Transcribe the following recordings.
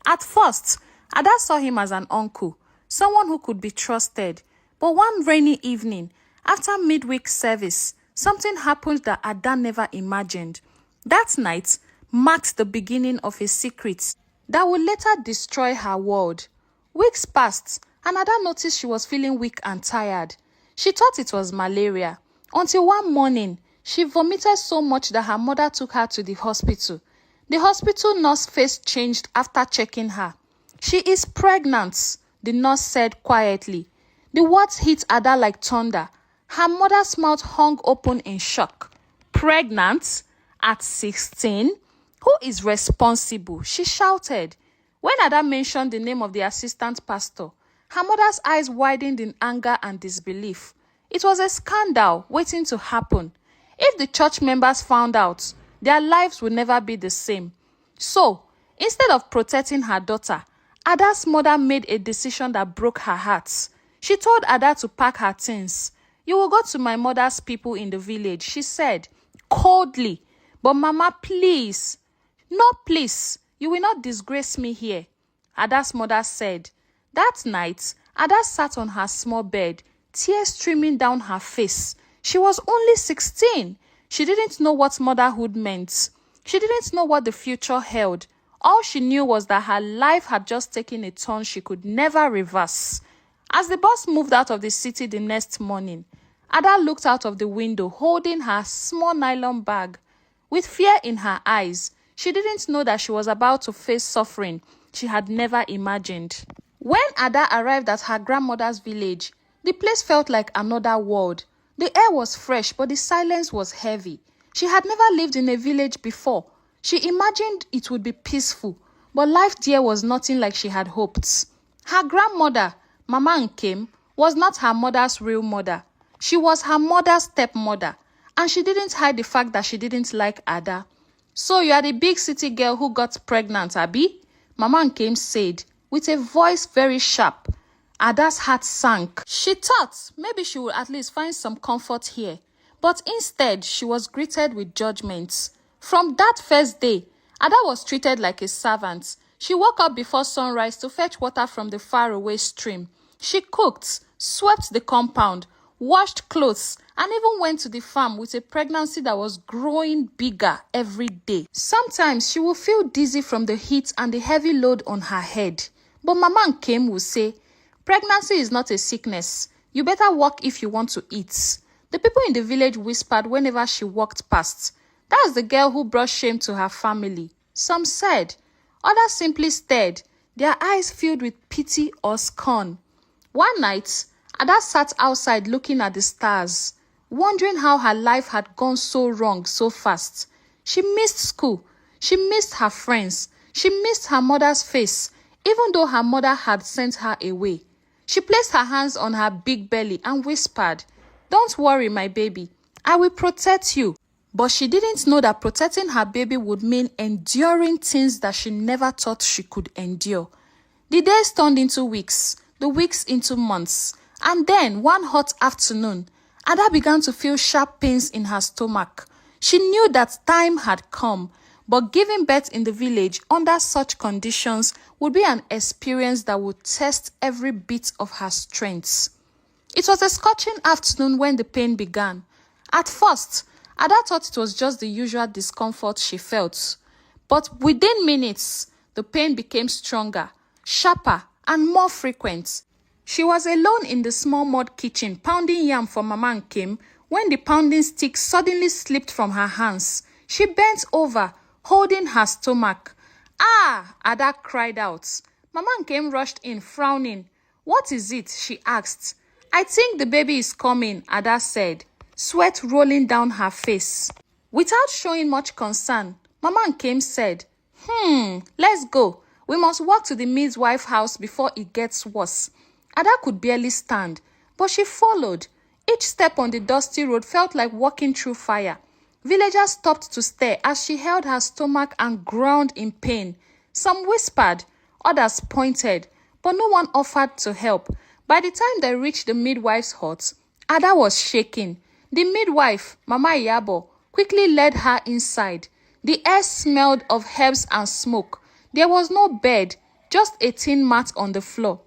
At first, Ada saw him as an uncle, someone who could be trusted. But one rainy evening, after midweek service, something happened that Ada never imagined. That night marked the beginning of a secret that would later destroy her world. Weeks passed, and Ada noticed she was feeling weak and tired. She thought it was malaria, until one morning, she vomited so much that her mother took her to the hospital. The hospital nurse face changed after checking her. "She is pregnant," the nurse said quietly. The words hit Ada like thunder. Her mother's mouth hung open in shock. "Pregnant? At 16? Who is responsible?" she shouted. When Ada mentioned the name of the assistant pastor, her mother's eyes widened in anger and disbelief. It was a scandal waiting to happen. If the church members found out, their lives would never be the same. So, instead of protecting her daughter, Ada's mother made a decision that broke her heart. She told Ada to pack her things. "You will go to my mother's people in the village," she said, coldly. "But Mama, please." "No, please. You will not disgrace me here," Ada's mother said. That night, Ada sat on her small bed, tears streaming down her face. She was only 16. She didn't know what motherhood meant. She didn't know what the future held. All she knew was that her life had just taken a turn she could never reverse. As the bus moved out of the city the next morning, Ada looked out of the window holding her small nylon bag. With fear in her eyes, she didn't know that she was about to face suffering she had never imagined. When Ada arrived at her grandmother's village, the place felt like another world. The air was fresh, but the silence was heavy. She had never lived in a village before. She imagined it would be peaceful, but life there was nothing like she had hoped. Her grandmother, Mama Nkem, was not her mother's real mother. She was her mother's stepmother, and she didn't hide the fact that she didn't like Ada. "So you are the big city girl who got pregnant, Abi?" Mama Nkem said, with a voice very sharp. Ada's heart sank. She thought maybe she would at least find some comfort here. But instead, she was greeted with judgments. From that first day, Ada was treated like a servant. She woke up before sunrise to fetch water from the faraway stream. She cooked, swept the compound, washed clothes, and even went to the farm with a pregnancy that was growing bigger every day. Sometimes she would feel dizzy from the heat and the heavy load on her head. But Mama Nkem would say, "Pregnancy is not a sickness. You better work if you want to eat." The people in the village whispered whenever she walked past, "That's the girl who brought shame to her family." Some said. Others simply stared, their eyes filled with pity or scorn. One night, Ada sat outside looking at the stars, wondering how her life had gone so wrong so fast. She missed school. She missed her friends. She missed her mother's face, even though her mother had sent her away. She placed her hands on her big belly and whispered, "Don't worry, my baby. I will protect you." But she didn't know that protecting her baby would mean enduring things that she never thought she could endure. The days turned into weeks, the weeks into months, and then one hot afternoon, Ada began to feel sharp pains in her stomach. She knew that time had come, but giving birth in the village under such conditions would be an experience that would test every bit of her strength. It was a scorching afternoon when the pain began. At first, Ada thought it was just the usual discomfort she felt. But within minutes, the pain became stronger, sharper, and more frequent. She was alone in the small mud kitchen pounding yam for Mama Nkem when the pounding stick suddenly slipped from her hands. She bent over, holding her stomach. "Ah!" Ada cried out. Mama Nkem rushed in, frowning. "What is it?" she asked. "I think the baby is coming," Ada said, sweat rolling down her face. Without showing much concern, Mama Nkem said, "Let's go. We must walk to the midwife's house before it gets worse." Ada could barely stand, but she followed. Each step on the dusty road felt like walking through fire. Villagers stopped to stare as she held her stomach and groaned in pain. Some whispered, others pointed, but no one offered to help. By the time they reached the midwife's hut, Ada was shaking. The midwife, Mama Iyabo, quickly led her inside. The air smelled of herbs and smoke. There was no bed, just a thin mat on the floor.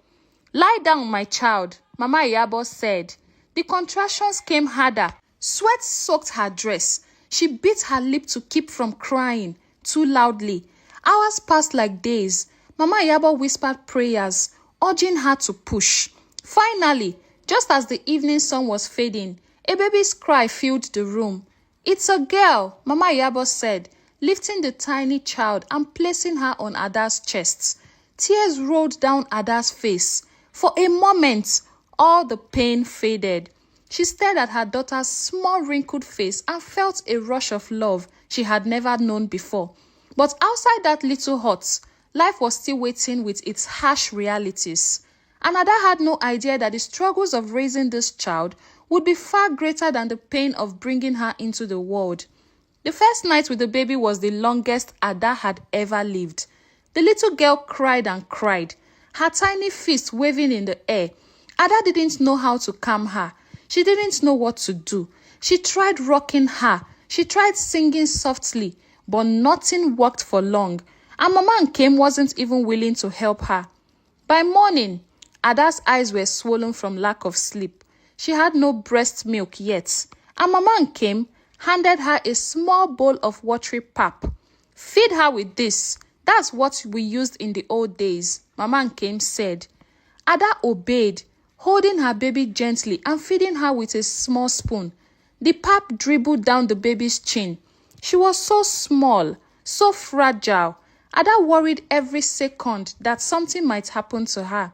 "Lie down, my child," Mama Iyabo said. The contractions came harder. Sweat soaked her dress. She bit her lip to keep from crying too loudly. Hours passed like days. Mama Iyabo whispered prayers, urging her to push. Finally, just as the evening sun was fading, a baby's cry filled the room. "It's a girl," Mama Iyabo said, lifting the tiny child and placing her on Ada's chest. Tears rolled down Ada's face. For a moment, all the pain faded. She stared at her daughter's small wrinkled face and felt a rush of love she had never known before. But outside that little hut, life was still waiting with its harsh realities. And Ada had no idea that the struggles of raising this child would be far greater than the pain of bringing her into the world. The first night with the baby was the longest Ada had ever lived. The little girl cried and cried, her tiny fist waving in the air. Ada didn't know how to calm her. She didn't know what to do. She tried rocking her. She tried singing softly, but nothing worked for long. And Mama Nkem wasn't even willing to help her. By morning, Ada's eyes were swollen from lack of sleep. She had no breast milk yet. And Mama Nkem handed her a small bowl of watery pap. "Feed her with this. That's what we used in the old days," Mama Nkem said. Ada obeyed, holding her baby gently and feeding her with a small spoon. The pap dribbled down the baby's chin. She was so small, so fragile. Ada worried every second that something might happen to her.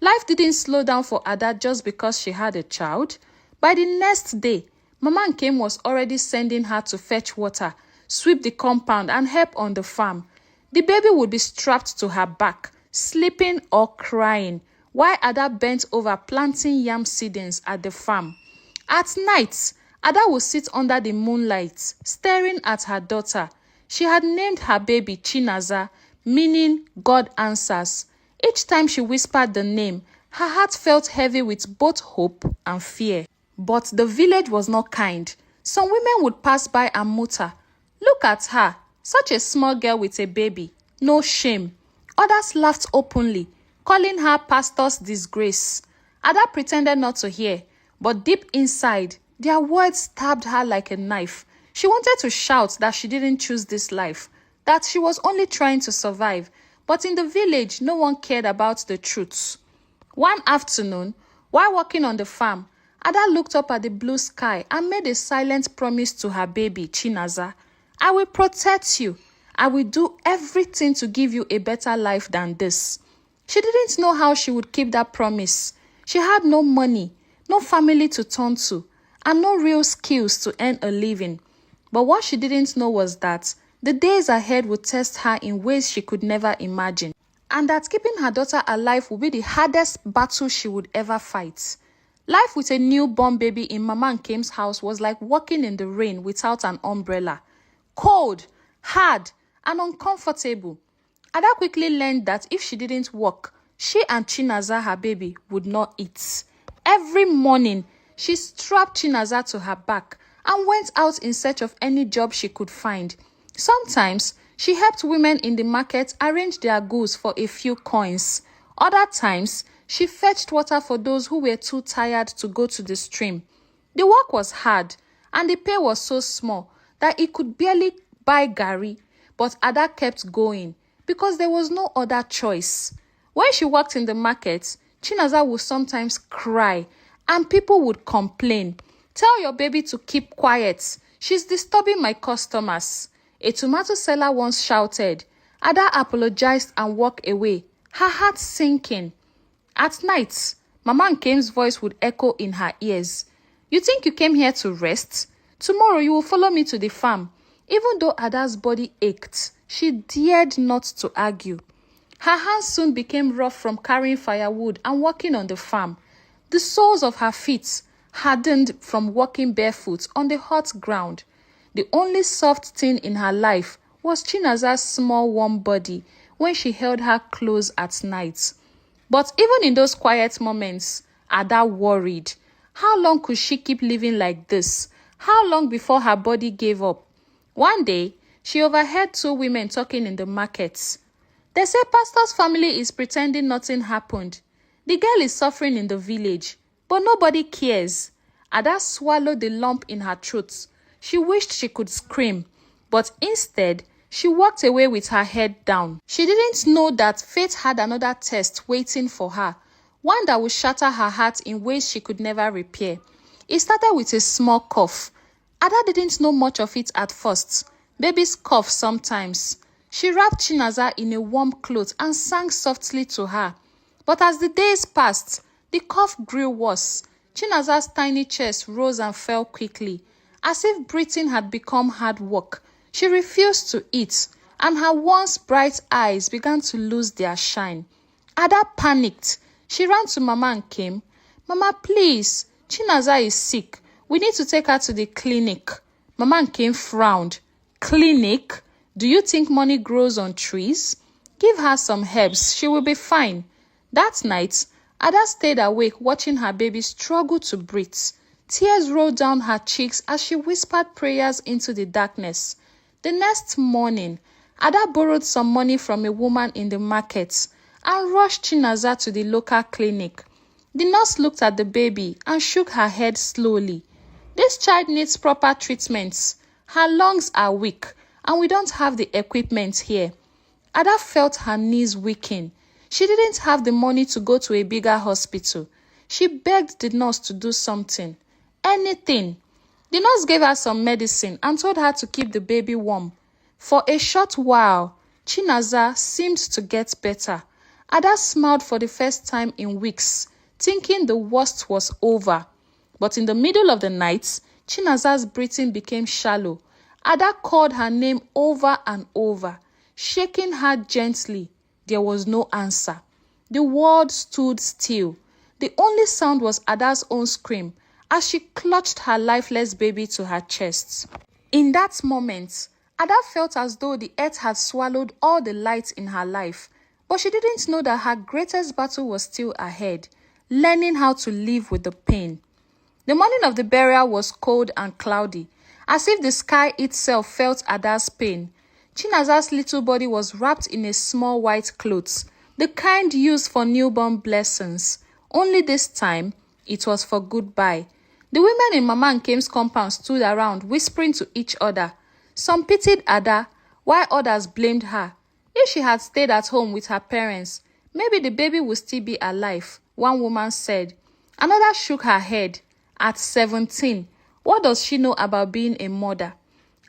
Life didn't slow down for Ada just because she had a child. By the next day, Mama Nkem was already sending her to fetch water, sweep the compound, and help on the farm. The baby would be strapped to her back, sleeping or crying, while Ada bent over planting yam seedlings at the farm. At night, Ada would sit under the moonlight, staring at her daughter. She had named her baby Chinaza, meaning God answers. Each time she whispered the name, her heart felt heavy with both hope and fear. But the village was not kind. Some women would pass by and mutter, "Look at her, such a small girl with a baby. No shame." Others laughed openly, calling her pastor's disgrace. Ada pretended not to hear, but deep inside, their words stabbed her like a knife. She wanted to shout that she didn't choose this life, that she was only trying to survive. But in the village, no one cared about the truth. One afternoon, while walking on the farm, Ada looked up at the blue sky and made a silent promise to her baby, Chinaza. "I will protect you. I will do everything to give you a better life than this." She didn't know how she would keep that promise. She had no money, no family to turn to, and no real skills to earn a living. But what she didn't know was that the days ahead would test her in ways she could never imagine, and that keeping her daughter alive would be the hardest battle she would ever fight. Life with a newborn baby in Mama Nkem's house was like walking in the rain without an umbrella. Cold, hard, and uncomfortable. Ada quickly learned that if she didn't work, she and Chinaza, her baby, would not eat. Every morning, she strapped Chinaza to her back and went out in search of any job she could find. Sometimes, she helped women in the market arrange their goods for a few coins. Other times, she fetched water for those who were too tired to go to the stream. The work was hard, and the pay was so small that it could barely buy garri, but Ada kept going because there was no other choice. When she worked in the market, Chinaza would sometimes cry, and people would complain. "Tell your baby to keep quiet. She's disturbing my customers." A tomato seller once shouted. Ada apologized and walked away, her heart sinking. At night, Mama Nkem's voice would echo in her ears. "You think you came here to rest? Tomorrow you will follow me to the farm." Even though Ada's body ached, she dared not to argue. Her hands soon became rough from carrying firewood and working on the farm. The soles of her feet hardened from walking barefoot on the hot ground. The only soft thing in her life was Chinaza's small warm body when she held her close at night. But even in those quiet moments, Ada worried. How long could she keep living like this? How long before her body gave up? One day, she overheard two women talking in the market. They say pastor's family is pretending nothing happened. The girl is suffering in the village, but nobody cares. Ada swallowed the lump in her throat. She wished she could scream, but instead, she walked away with her head down. She didn't know that fate had another test waiting for her, one that would shatter her heart in ways she could never repair. It started with a small cough. Ada didn't know much of it at first. Babies cough sometimes. She wrapped Chinaza in a warm cloth and sang softly to her. But as the days passed, the cough grew worse. Chinaza's tiny chest rose and fell quickly, as if breathing had become hard work. She refused to eat, and her once bright eyes began to lose their shine. Ada panicked. She ran to Mama and came. "Mama, please, Chinaza is sick. We need to take her to the clinic." Mama and came frowned. "Clinic? Do you think money grows on trees? Give her some herbs. She will be fine." That night, Ada stayed awake watching her baby struggle to breathe. Tears rolled down her cheeks as she whispered prayers into the darkness. The next morning, Ada borrowed some money from a woman in the market and rushed Chinaza to the local clinic. The nurse looked at the baby and shook her head slowly. "This child needs proper treatments. Her lungs are weak, and we don't have the equipment here." Ada felt her knees weaken. She didn't have the money to go to a bigger hospital. She begged the nurse to do something. Anything. The nurse gave her some medicine and told her to keep the baby warm. For a short while, Chinaza seemed to get better. Ada smiled for the first time in weeks, thinking the worst was over. But in the middle of the night, Chinaza's breathing became shallow. Ada called her name over and over, shaking her gently. There was no answer. The world stood still. The only sound was Ada's own scream as she clutched her lifeless baby to her chest. In that moment, Ada felt as though the earth had swallowed all the light in her life, but she didn't know that her greatest battle was still ahead, learning how to live with the pain. The morning of the burial was cold and cloudy, as if the sky itself felt Ada's pain. Chinaza's little body was wrapped in a small white cloth, the kind used for newborn blessings. Only this time, it was for goodbye. The women in Mama Nkem's compound stood around, whispering to each other. Some pitied Ada, while others blamed her. If she had stayed at home with her parents, maybe the baby would still be alive, one woman said. Another shook her head. At 17, what does she know about being a mother?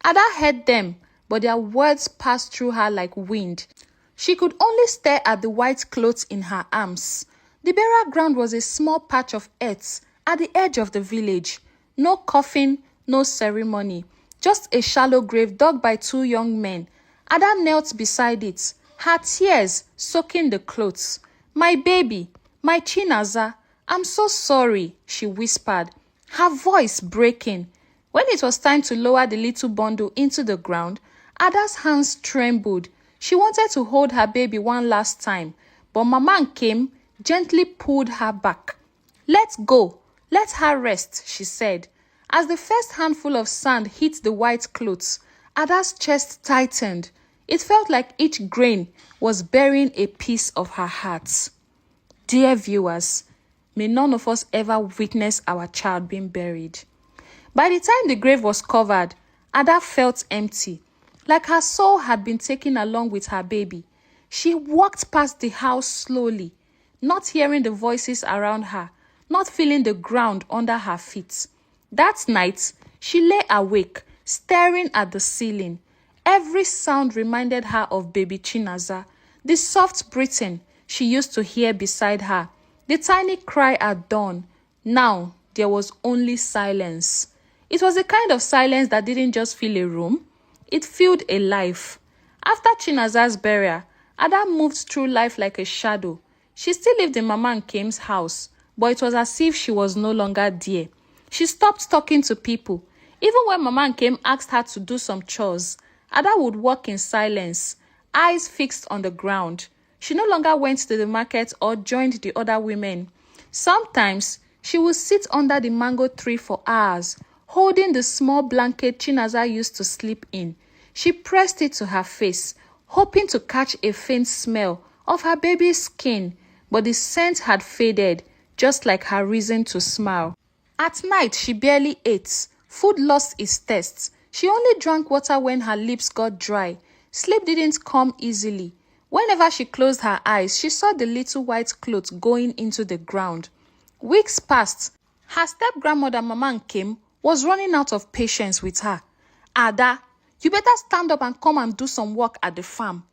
Ada heard them, but their words passed through her like wind. She could only stare at the white clothes in her arms. The burial ground was a small patch of earth at the edge of the village. No coffin, no ceremony, just a shallow grave dug by two young men. Ada knelt beside it, her tears soaking the clothes. "My baby, my Chinaza, I'm so sorry," she whispered, her voice breaking. When it was time to lower the little bundle into the ground, Ada's hands trembled. She wanted to hold her baby one last time, but Mama Nkem gently pulled her back. "Let's go. Let her rest," she said. As the first handful of sand hit the white clothes, Ada's chest tightened. It felt like each grain was burying a piece of her heart. Dear viewers, may none of us ever witness our child being buried. By the time the grave was covered, Ada felt empty, like her soul had been taken along with her baby. She walked past the house slowly, not hearing the voices around her, not feeling the ground under her feet. That night, she lay awake, staring at the ceiling. Every sound reminded her of baby Chinaza, the soft breathing she used to hear beside her, the tiny cry at dawn. Now, there was only silence. It was a kind of silence that didn't just fill a room, it filled a life. After Chinaza's burial, Ada moved through life like a shadow. She still lived in Mama Nkem's house, but it was as if she was no longer there. She stopped talking to people. Even when Mama Nkem asked her to do some chores, Ada would walk in silence, eyes fixed on the ground. She no longer went to the market or joined the other women. Sometimes, she would sit under the mango tree for hours, holding the small blanket Chinaza used to sleep in. She pressed it to her face, hoping to catch a faint smell of her baby's skin, but the scent had faded, just like her reason to smile. At night, she barely ate. Food lost its taste. She only drank water when her lips got dry. Sleep didn't come easily. Whenever she closed her eyes, she saw the little white clothes going into the ground. Weeks passed. Her step-grandmother, Mama Nkem, was running out of patience with her. Ada, you better stand up and come and do some work at the farm.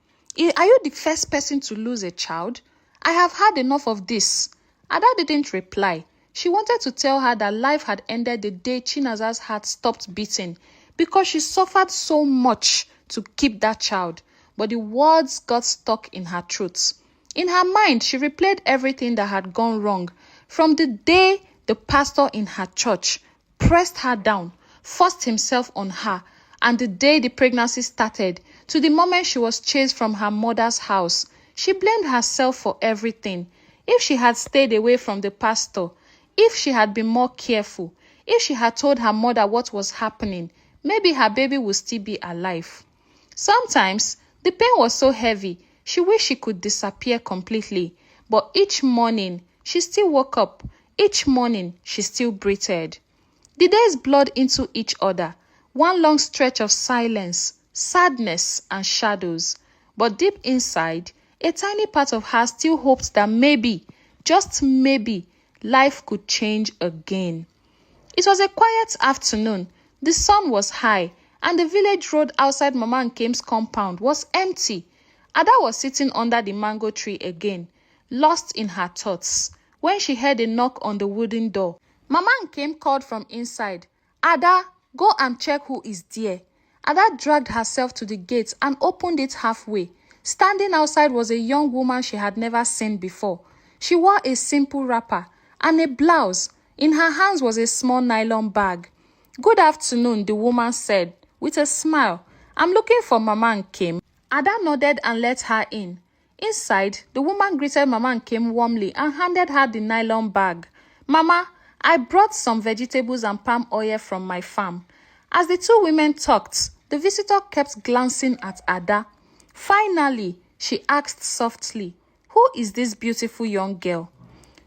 Are you the first person to lose a child? I have had enough of this. Ada didn't reply. She wanted to tell her that life had ended the day Chinaza's heart stopped beating because she suffered so much to keep that child, but the words got stuck in her throat. In her mind, she replayed everything that had gone wrong, from the day the pastor in her church pressed her down, forced himself on her, and the day the pregnancy started, to the moment she was chased from her mother's house. She blamed herself for everything. If she had stayed away from the pastor, if she had been more careful, if she had told her mother what was happening, maybe her baby would still be alive. Sometimes, the pain was so heavy, she wished she could disappear completely. But each morning, she still woke up. Each morning, she still breathed. The days blurred into each other, one long stretch of silence, sadness, and shadows. But deep inside, a tiny part of her still hoped that maybe, just maybe, life could change again. It was a quiet afternoon. The sun was high, and the village road outside Mama Nkem's compound was empty. Ada was sitting under the mango tree again, lost in her thoughts, when she heard a knock on the wooden door. Mama Nkem called from inside, "Ada, go and check who is there." Ada dragged herself to the gate and opened it halfway. Standing outside was a young woman she had never seen before. She wore a simple wrapper and a blouse. In her hands was a small nylon bag. "Good afternoon," the woman said, with a smile. "I'm looking for Mama Nkem." Ada nodded and let her in. Inside, the woman greeted Mama Nkem warmly and handed her the nylon bag. "Mama, I brought some vegetables and palm oil from my farm." As the two women talked, the visitor kept glancing at Ada. Finally, she asked softly, "Who is this beautiful young girl?"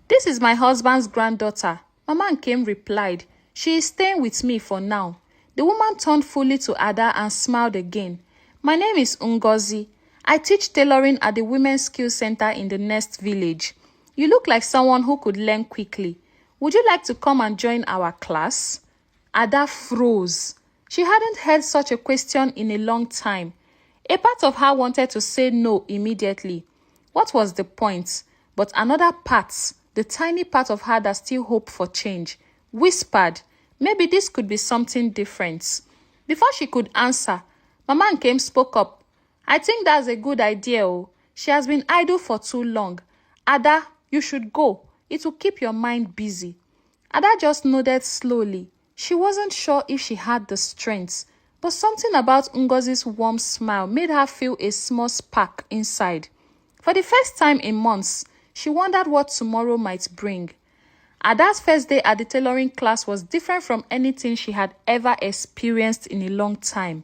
"This is my husband's granddaughter," Mama Nkem replied. "She is staying with me for now." The woman turned fully to Ada and smiled again. "My name is Ngozi. I teach tailoring at the Women's Skill Center in the next village. You look like someone who could learn quickly. Would you like to come and join our class?" Ada froze. She hadn't heard such a question in a long time. A part of her wanted to say no immediately. What was the point? But another part, the tiny part of her that still hoped for change, whispered, maybe this could be something different. Before she could answer, Mama Nkem spoke up. "I think that's a good idea. Oh. She has been idle for too long. Ada, you should go. It will keep your mind busy." Ada just nodded slowly. She wasn't sure if she had the strength, but something about Ngozi's warm smile made her feel a small spark inside. For the first time in months, she wondered what tomorrow might bring. Ada's first day at the tailoring class was different from anything she had ever experienced in a long time.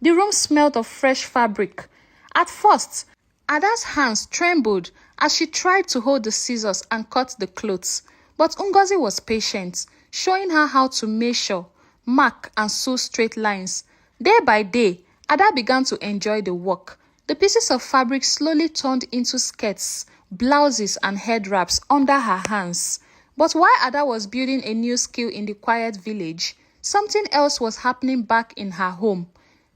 The room smelled of fresh fabric. At first, Ada's hands trembled as she tried to hold the scissors and cut the clothes. But Ngozi was patient, showing her how to measure, mark, and sew straight lines. Day by day, Ada began to enjoy the work. The pieces of fabric slowly turned into skirts, blouses, and head wraps under her hands. But while Ada was building a new skill in the quiet village, something else was happening back in her home.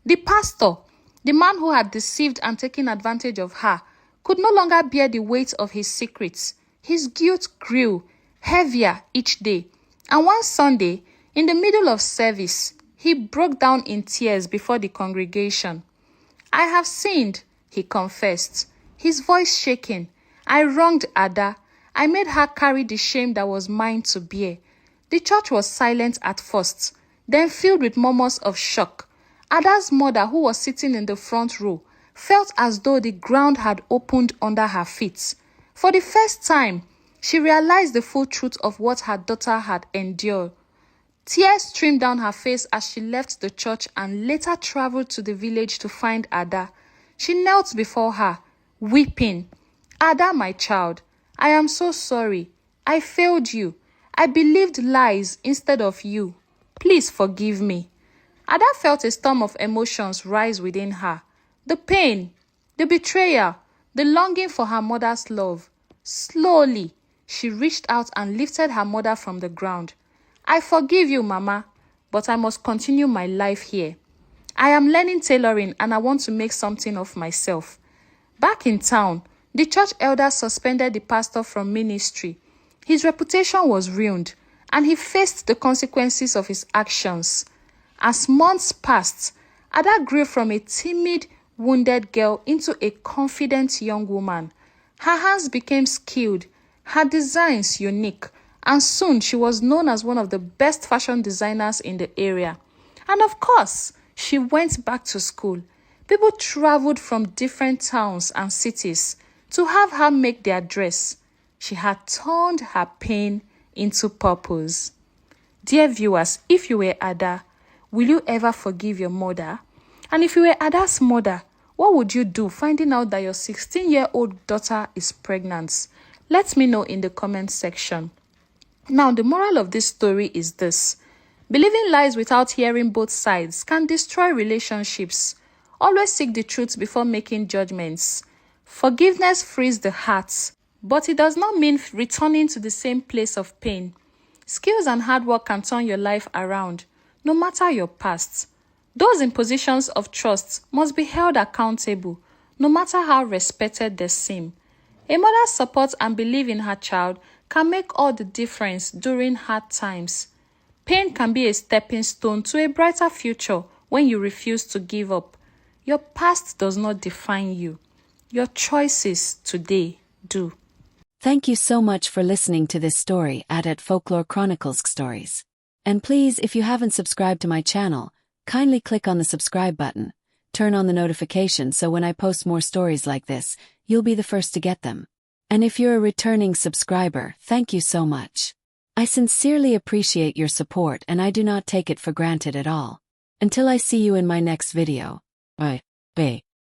The pastor, the man who had deceived and taken advantage of her, could no longer bear the weight of his secrets. His guilt grew heavier each day. And one Sunday, in the middle of service, he broke down in tears before the congregation. "I have sinned," he confessed, his voice shaking. "I wronged Ada. I made her carry the shame that was mine to bear." The church was silent at first, then filled with murmurs of shock. Ada's mother, who was sitting in the front row, felt as though the ground had opened under her feet. For the first time, she realized the full truth of what her daughter had endured. Tears streamed down her face as she left the church and later traveled to the village to find Ada. She knelt before her, weeping. Ada, my child, I am so sorry. I failed you. I believed lies instead of you. Please forgive me. Ada felt a storm of emotions rise within her. The pain, the betrayal, the longing for her mother's love. Slowly, she reached out and lifted her mother from the ground. I forgive you, Mama, but I must continue my life here. I am learning tailoring and I want to make something of myself. Back in town, the church elder suspended the pastor from ministry. His reputation was ruined and he faced the consequences of his actions. As months passed, Ada grew from a timid, wounded girl into a confident young woman. Her hands became skilled, her designs unique, and soon she was known as one of the best fashion designers in the area. And of course, she went back to school. People traveled from different towns and cities to have her make their dress. She had turned her pain into purpose. Dear viewers, if you were Ada, will you ever forgive your mother? And if you were Ada's mother, what would you do finding out that your 16-year-old daughter is pregnant? Let me know in the comment section. Now, the moral of this story is this. Believing lies without hearing both sides can destroy relationships. Always seek the truth before making judgments. Forgiveness frees the heart, but it does not mean returning to the same place of pain. Skills and hard work can turn your life around, no matter your past. Those in positions of trust must be held accountable, no matter how respected they seem. A mother's support and belief in her child can make all the difference during hard times. Pain can be a stepping stone to a brighter future when you refuse to give up. Your past does not define you. Your choices today do. Thank you so much for listening to this story at Folklore Chronicles-k Stories. And please, if you haven't subscribed to my channel, kindly click on the subscribe button. Turn on the notification so when I post more stories like this, you'll be the first to get them. And if you're a returning subscriber, thank you so much. I sincerely appreciate your support and I do not take it for granted at all. Until I see you in my next video. Bye.